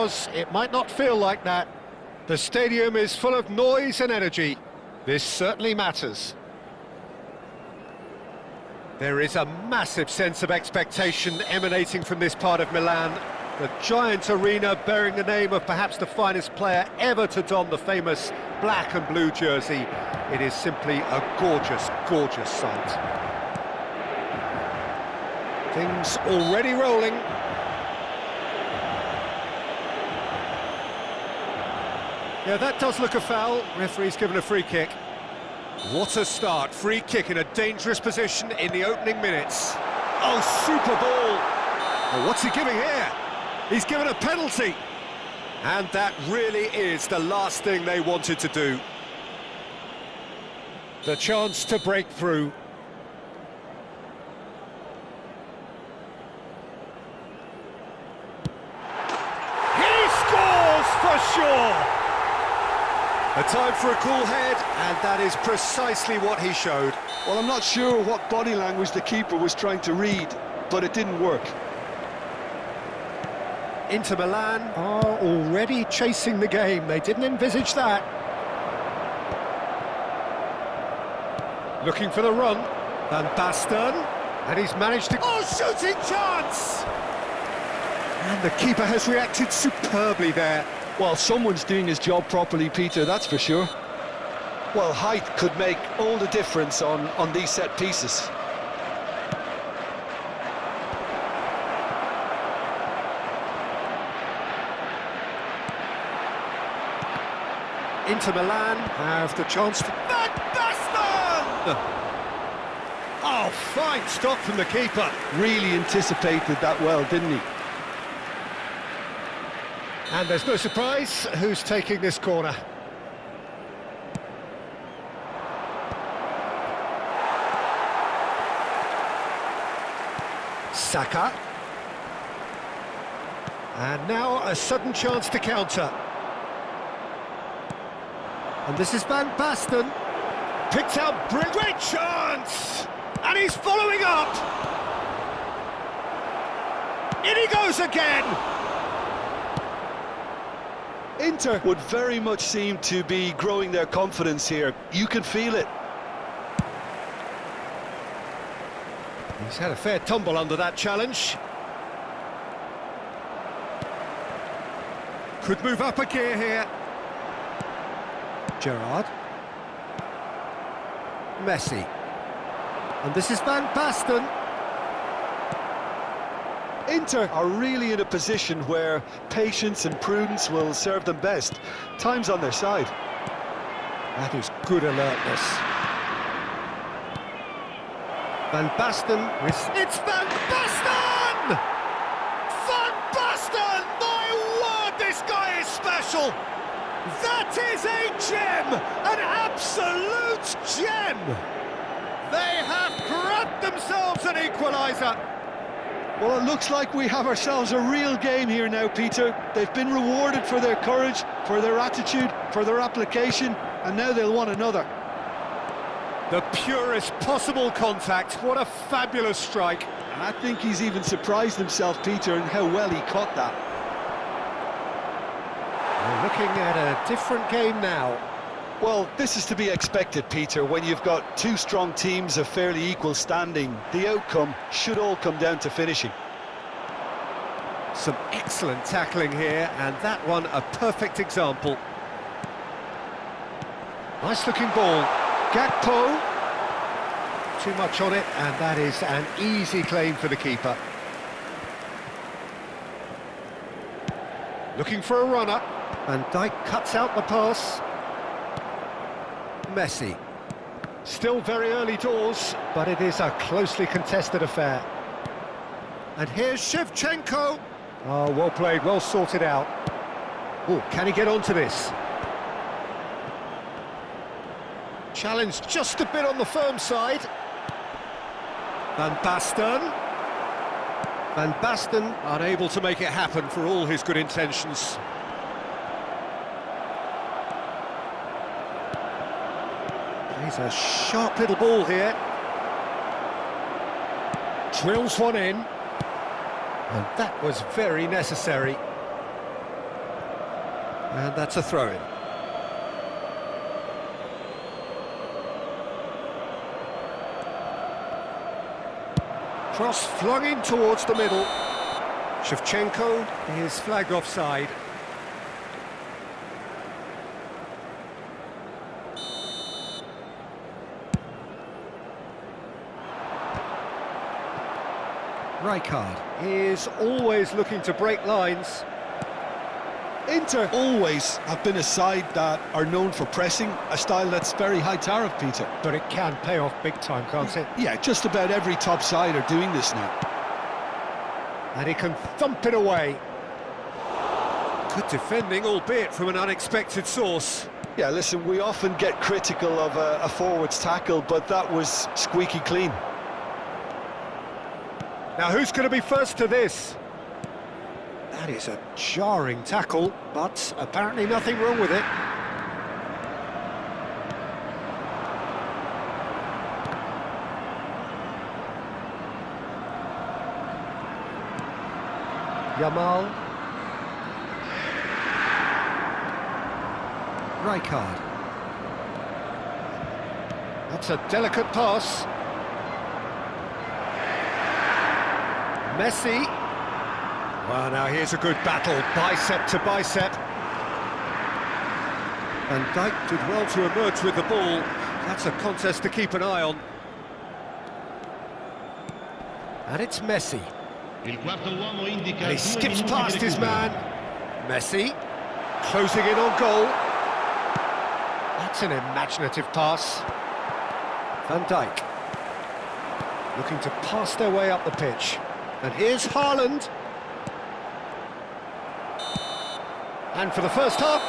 because it might not feel like that. The stadium is full of noise and energy. This certainly matters. There is a massive sense of expectation emanating from this part of Milan. The giant arena bearing the name of perhaps the finest player ever to don the famous black and blue jersey. It is simply a gorgeous, gorgeous sight. Things already rolling. Yeah, that does look a foul. Referee's given a free kick. What a start. Free kick in a dangerous position in the opening minutes. Oh, super ball. Well, what's he giving here? He's given a penalty. And that really is the last thing they wanted to do. The chance to break through. He scores for sure! A time for a cool head, and that is precisely what he showed. Well, I'm not sure what body language the keeper was trying to read, but it didn't work. Inter Milan are already chasing the game. They didn't envisage that. Looking for the run. Van Basten, and he's managed to... Oh, shooting chance! And the keeper has reacted superbly there. Well, someone's doing his job properly, Peter, that's for sure. Well, height could make all the difference on these set pieces. Inter Milan have the chance to... Van Basten! Oh, fine stop from the keeper. Really anticipated that well, didn't he? And there's no surprise who's taking this corner. Saka. And now a sudden chance to counter. And this is Van Basten. Picked out, great chance! And he's following up! In he goes again! Inter would very much seem to be growing their confidence here. You can feel it. He's had a fair tumble under that challenge. Could move up a gear here. Gerrard. Messi. And this is Van Basten. Inter are really in a position where patience and prudence will serve them best. Time's on their side. That is good alertness. Van Basten. It's Van Basten! Van Basten! My word, this guy is special! That is a gem! An absolute gem! They have grabbed themselves an equaliser! Well, it looks like we have ourselves a real game here now, Peter. They've been rewarded for their courage, for their attitude, for their application, and now they'll want another. The purest possible contact. What a fabulous strike. And I think he's even surprised himself, Peter, in how well he caught that. We're looking at a different game now. Well, this is to be expected, Peter. When you've got two strong teams of fairly equal standing, the outcome should all come down to finishing. Some excellent tackling here, and that one a perfect example. Nice looking ball. Gakpo. Too much on it, and that is an easy claim for the keeper. Looking for a runner, and Dijk cuts out the pass. Messi. Still very early doors, but it is a closely contested affair. And here's Shevchenko. Oh, well played, well sorted out. Oh, can he get onto this? Challenged just a bit on the firm side. Van Basten. Van Basten unable to make it happen for all his good intentions. He's a sharp little ball here. Drills one in. And that was very necessary. And that's a throw-in. Cross flung in towards the middle. Shevchenko is flagged offside. Rijkaard is always looking to break lines. Inter always have been a side that are known for pressing, a style that's very high tariff, Peter. But it can pay off big time, can't it? Yeah, just about every top side are doing this now. And he can thump it away. Good defending, albeit from an unexpected source. Yeah, listen, we often get critical of a forward's tackle, but that was squeaky clean. Now, who's going to be first to this? That is a jarring tackle, but apparently nothing wrong with it. Yamal. Rijkaard. That's a delicate pass. Messi. Well, now here's a good battle, bicep to bicep. Van Dijk did well to emerge with the ball. That's a contest to keep an eye on. And it's Messi. And he skips past his man. Messi, closing in on goal. That's an imaginative pass. Van Dijk, looking to pass their way up the pitch. And here's Haaland. And for the first half,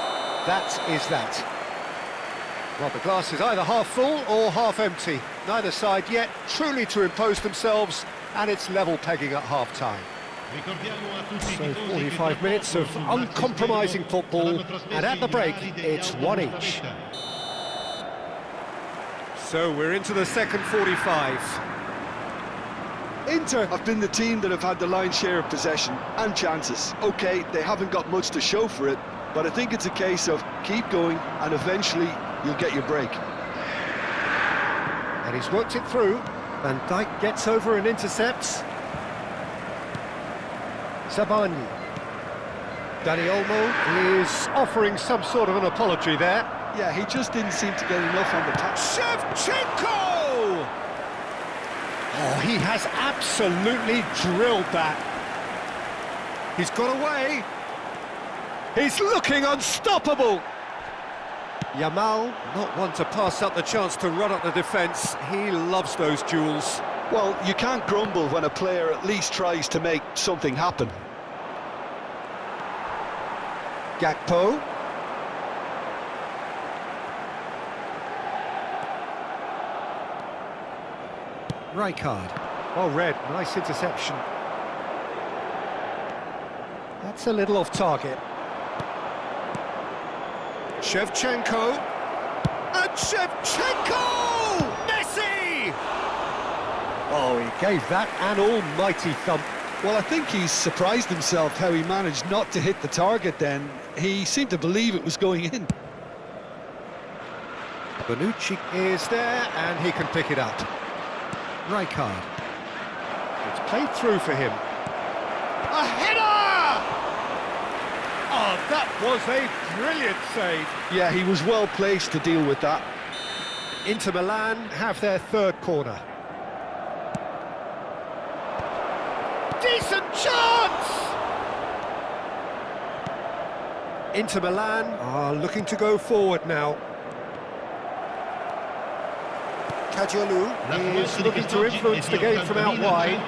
that is that. Well, the glass is either half full or half empty. Neither side yet truly to impose themselves, and it's level pegging at half-time. So 45 minutes of uncompromising football, and at the break, it's one each. So we're into the second 45. Inter have been the team that have had the lion's share of possession and chances. OK, they haven't got much to show for it, but I think it's a case of keep going and eventually you'll get your break. And he's worked it through. Van Dijk gets over and intercepts. Sabani. Dani Olmo is offering some sort of an apology there. Yeah, he just didn't seem to get enough on the touch. Shevchenko! Oh, he has absolutely drilled that. He's got away. He's looking unstoppable. Yamal, not one to pass up the chance to run up the defence. He loves those duels. Well, you can't grumble when a player at least tries to make something happen. Gakpo. Rijkaard. Well read, nice interception. That's a little off target. Shevchenko. And Shevchenko! Messi! Oh, he gave that an almighty thump. Well, I think he's surprised himself how he managed not to hit the target then. He seemed to believe it was going in. Bonucci is there, and he can pick it up. Rijkaard. It's played through for him. A header! Oh, that was a brilliant save. Yeah, he was well placed to deal with that. Inter Milan have their third corner. Decent chance! Inter Milan are looking to go forward now. Kadiolu is looking to influence the game from out wide.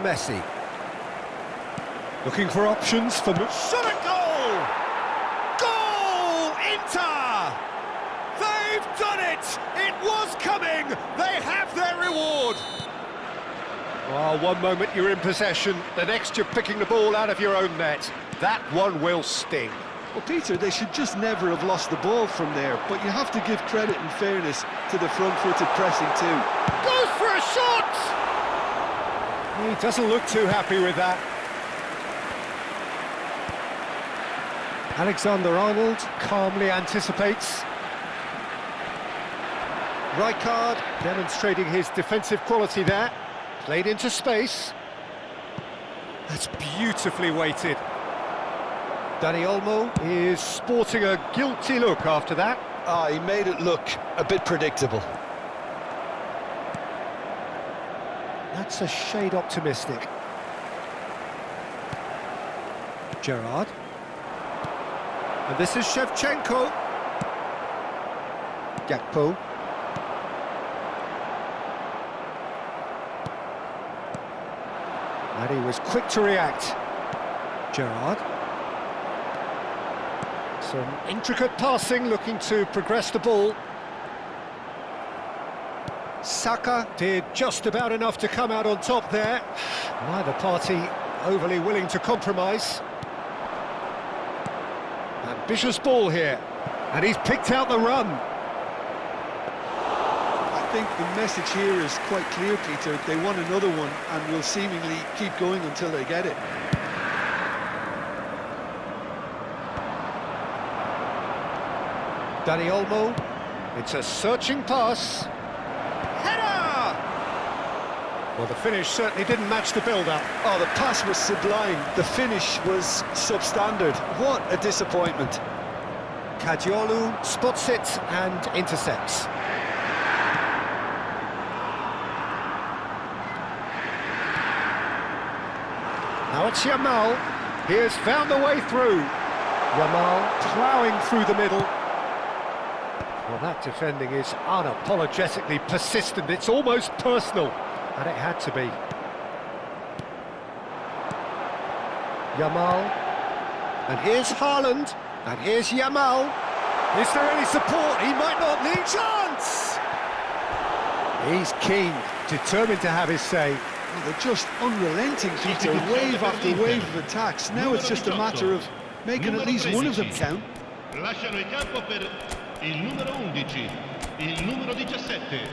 Messi. Looking for options for... Shot a goal! Goal! Inter! They've done it! It was coming! They have their reward! Well, one moment you're in possession, the next you're picking the ball out of your own net. That one will sting. Well, Peter, they should just never have lost the ball from there, but you have to give credit and fairness to the front-footed pressing too. Goes for a a shot! He doesn't look too happy with that. Alexander-Arnold calmly anticipates. Rijkaard demonstrating his defensive quality there. Played into space. That's beautifully weighted. Dani Olmo is sporting a guilty look after that. He made it look a bit predictable. That's a shade optimistic. Gerrard. And this is Shevchenko. Gakpo. And he was quick to react. Gerrard. Some intricate passing, looking to progress the ball. Saka did just about enough to come out on top there. Neither party overly willing to compromise. Ambitious ball here, and he's picked out the run. I think the message here is quite clear, Peter. They want another one and will seemingly keep going until they get it. Dani Olmo, it's a searching pass. Header! Well, the finish certainly didn't match the build-up. Oh, the pass was sublime. The finish was substandard. What a disappointment. Kadiolu spots it and intercepts. Now it's Yamal. He has found the way through. Yamal ploughing through the middle. Well, that defending is unapologetically persistent. It's almost personal, and it had to be. Yamal, and here's Haaland, and here's Yamal. Is there any support? He might not need chance! He's keen, determined to have his say. Well, they're just unrelenting, Peter, wave after wave of attacks. Now it's just a matter of making at least one of them count. Lasciano il campo per il numero 11, il numero 17.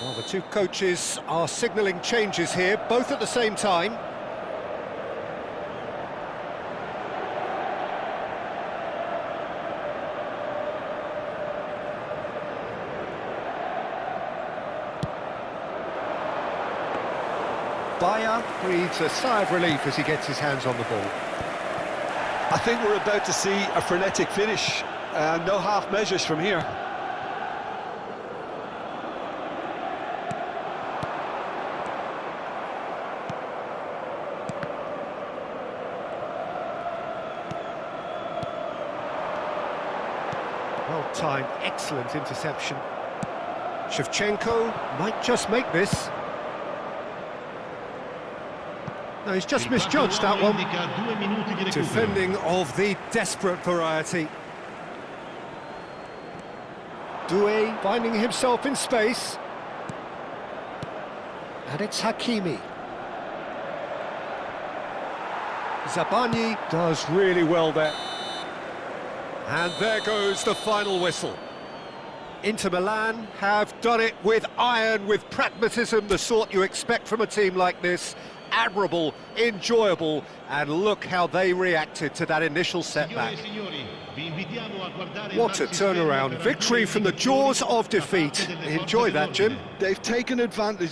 Well, the two coaches are signalling changes here, both at the same time. Bayer breathes a sigh of relief as he gets his hands on the ball. I think we're about to see a frenetic finish. No half measures from here. Well-timed, excellent interception. Shevchenko might just make this. No, he's just misjudged that one. Defending of the desperate variety. Doué finding himself in space. And it's Hakimi. Zabani does really well there. And there goes the final whistle. Inter Milan have done it with iron, with pragmatism, the sort you expect from a team like this. Admirable, enjoyable, and look how they reacted to that initial setback. What a turnaround. Victory from the jaws of defeat. Enjoy that, Jim. They've taken advantage